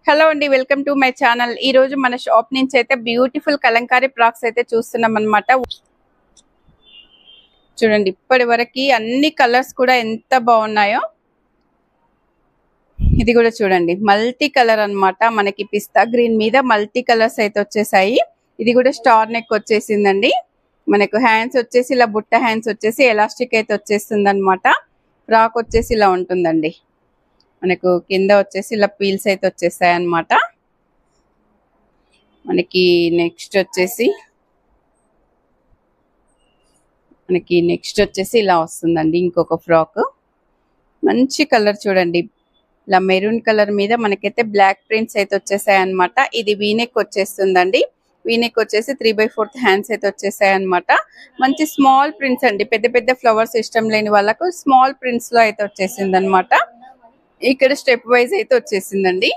Hello అండి, welcome to my channel. ఈ రోజు మన షాప్ నుంచి అయితే బ్యూటిఫుల్ కలంకారీ ఫ్రాక్స్ అయితే చూస్తున్నాం అన్నమాట. చూడండి, ఇప్పటి వరకు అన్ని కలర్స్ కూడా ఎంత బాగున్నాయో. ఇది కూడా చూడండి, మల్టీ కలర్ అన్నమాట. మనకి పిస్తా గ్రీన్ మీద మల్టీ కలర్స్ అయితే వచ్చేసాయి. ఇది కూడా స్టార్ నెక్ వచ్చేసిందండి. మనకు హ్యాండ్స్ వచ్చేసి ఇలా బుట్ట హ్యాండ్స్ వచ్చేసి ఎలాస్టిక్ అయితే వచ్చేస్తుంది అనమాట. ఫ్రాక్ వచ్చేసి ఇలా ఉంటుందండి. మనకు కింద వచ్చేసి ఇలా పీల్స్ అయితే వచ్చేసాయి అన్నమాట. మనకి నెక్స్ట్ వచ్చేసి ఇలా వస్తుందండి. ఇంకొక ఫ్రాక్ మంచి కలర్ చూడండి, ఇలా మెరూన్ కలర్ మీద మనకైతే బ్లాక్ ప్రింట్స్ అయితే వచ్చేసాయి అన్నమాట. ఇది వీనెక్ వచ్చేస్తుందండి. వీనెక్ వచ్చేసి 3/4 హ్యాండ్స్ అయితే వచ్చేసాయి అన్నమాట. మంచి స్మాల్ ప్రింట్స్ అండి. పెద్ద పెద్ద ఫ్లవర్స్ ఇష్టం లేని వాళ్ళకు స్మాల్ ప్రింట్స్ లో అయితే వచ్చేసింది అనమాట. ఇక్కడ స్టెప్ వైజ్ అయితే వచ్చేసిందండి.